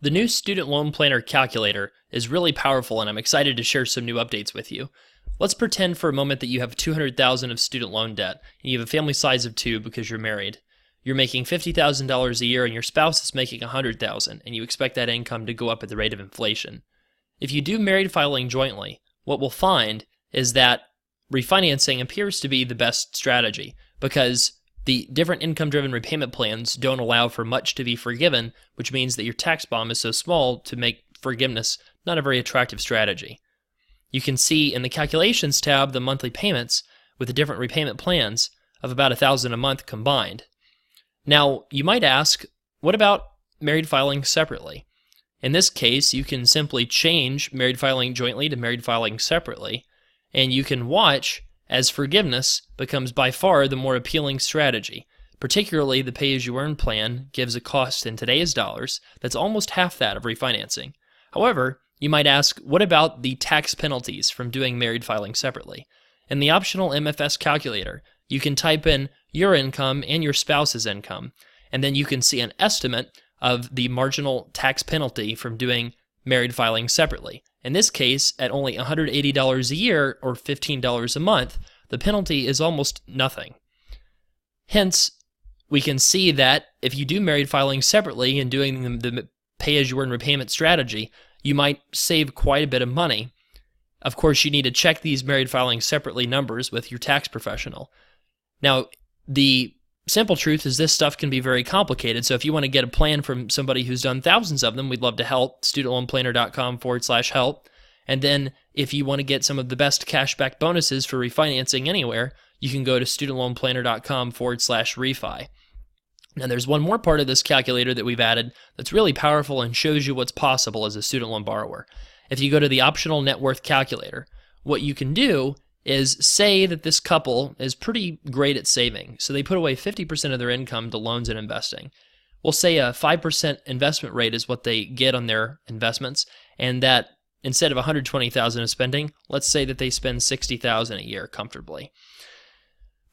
The new Student Loan Planner calculator is really powerful, and I'm excited to share some new updates with you. Let's pretend for a moment that you have $200,000 of student loan debt, and you have a family size of 2 because you're married. You're making $50,000 a year, and your spouse is making $100,000, and you expect that income to go up at the rate of inflation. If you do married filing jointly, what we'll find is that refinancing appears to be the best strategy because the different income-driven repayment plans don't allow for much to be forgiven, which means that your tax bomb is so small to make forgiveness not a very attractive strategy. You can see in the Calculations tab the monthly payments with the different repayment plans of about $1,000 a month combined. Now, you might ask, what about married filing separately? In this case, you can simply change married filing jointly to married filing separately, and you can watch as forgiveness becomes by far the more appealing strategy. Particularly, the pay-as-you-earn plan gives a cost in today's dollars that's almost half that of refinancing. However, you might ask, what about the tax penalties from doing married filing separately? In the optional MFS calculator, you can type in your income and your spouse's income, and then you can see an estimate of the marginal tax penalty from doing married filing separately. In this case, at only $180 a year or $15 a month, the penalty is almost nothing. Hence, we can see that if you do married filing separately and doing the pay-as-you-earn repayment strategy, you might save quite a bit of money. Of course, you need to check these married filing separately numbers with your tax professional. Now, the simple truth is this stuff can be very complicated, so if you want to get a plan from somebody who's done thousands of them, we'd love to help, studentloanplanner.com/help. And then if you want to get some of the best cashback bonuses for refinancing anywhere, you can go to studentloanplanner.com/refi. Now there's one more part of this calculator that we've added that's really powerful and shows you what's possible as a student loan borrower. If you go to the optional net worth calculator, what you can do is say that this couple is pretty great at saving. So they put away 50% of their income to loans and investing. We'll say a 5% investment rate is what they get on their investments, and that instead of $120,000 of spending, let's say that they spend $60,000 a year comfortably.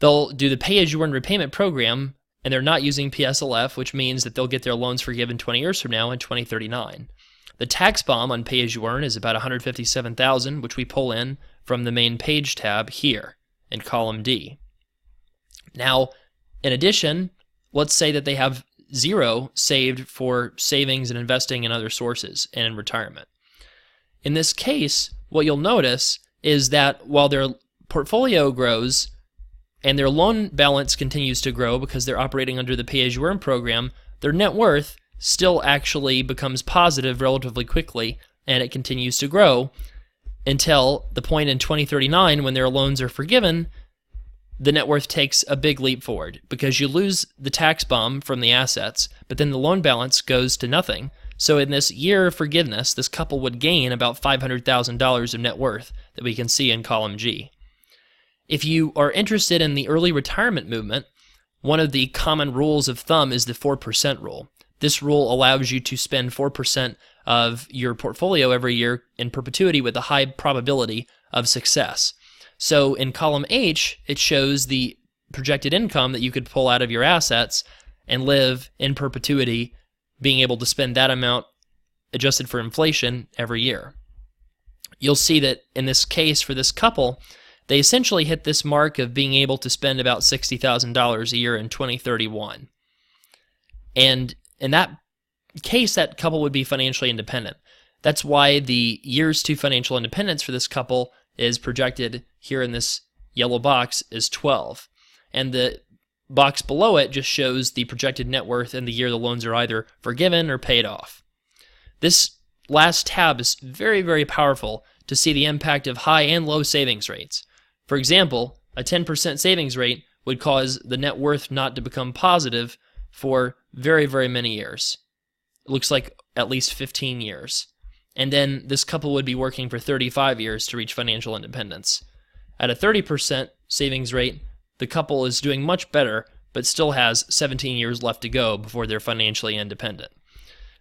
They'll do the pay-as-you-earn repayment program, and they're not using PSLF, which means that they'll get their loans forgiven 20 years from now in 2039. The tax bomb on pay-as-you-earn is about $157,000, which we pull in from the main page tab here in column D. Now, in addition, let's say that they have zero saved for savings and investing in other sources and in retirement. In this case, what you'll notice is that while their portfolio grows and their loan balance continues to grow because they're operating under the pay-as-you-earn program, their net worth still actually becomes positive relatively quickly, and it continues to grow until the point in 2039 when their loans are forgiven. The net worth takes a big leap forward because you lose the tax bomb from the assets, but then the loan balance goes to nothing. So in this year of forgiveness, this couple would gain about $500,000 of net worth that we can see in column G. If you are interested in the early retirement movement, one of the common rules of thumb is the 4% rule. This rule allows you to spend 4% of your portfolio every year in perpetuity with a high probability of success. So in column H, it shows the projected income that you could pull out of your assets and live in perpetuity, being able to spend that amount adjusted for inflation every year. You'll see that in this case for this couple, they essentially hit this mark of being able to spend about $60,000 a year in 2031. And in that case, that couple would be financially independent. That's why the years to financial independence for this couple is projected here in this yellow box is 12. And the box below it just shows the projected net worth in the year the loans are either forgiven or paid off. This last tab is very, very powerful to see the impact of high and low savings rates. For example, a 10% savings rate would cause the net worth not to become positive for very, very many years. It looks like at least 15 years. And then this couple would be working for 35 years to reach financial independence. At a 30% savings rate, the couple is doing much better, but still has 17 years left to go before they're financially independent.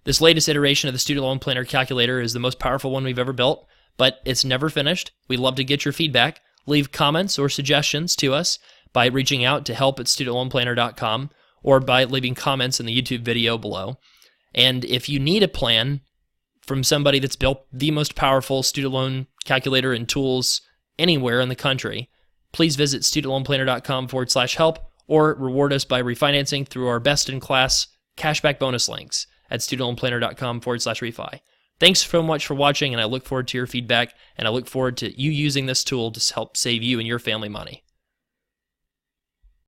This latest iteration of the Student Loan Planner Calculator is the most powerful one we've ever built, but it's never finished. We'd love to get your feedback. Leave comments or suggestions to us by reaching out to help@studentloanplanner.com or by leaving comments in the YouTube video below. And if you need a plan from somebody that's built the most powerful student loan calculator and tools anywhere in the country, please visit studentloanplanner.com/help or reward us by refinancing through our best-in-class cashback bonus links at studentloanplanner.com/refi. Thanks so much for watching, and I look forward to your feedback, and I look forward to you using this tool to help save you and your family money.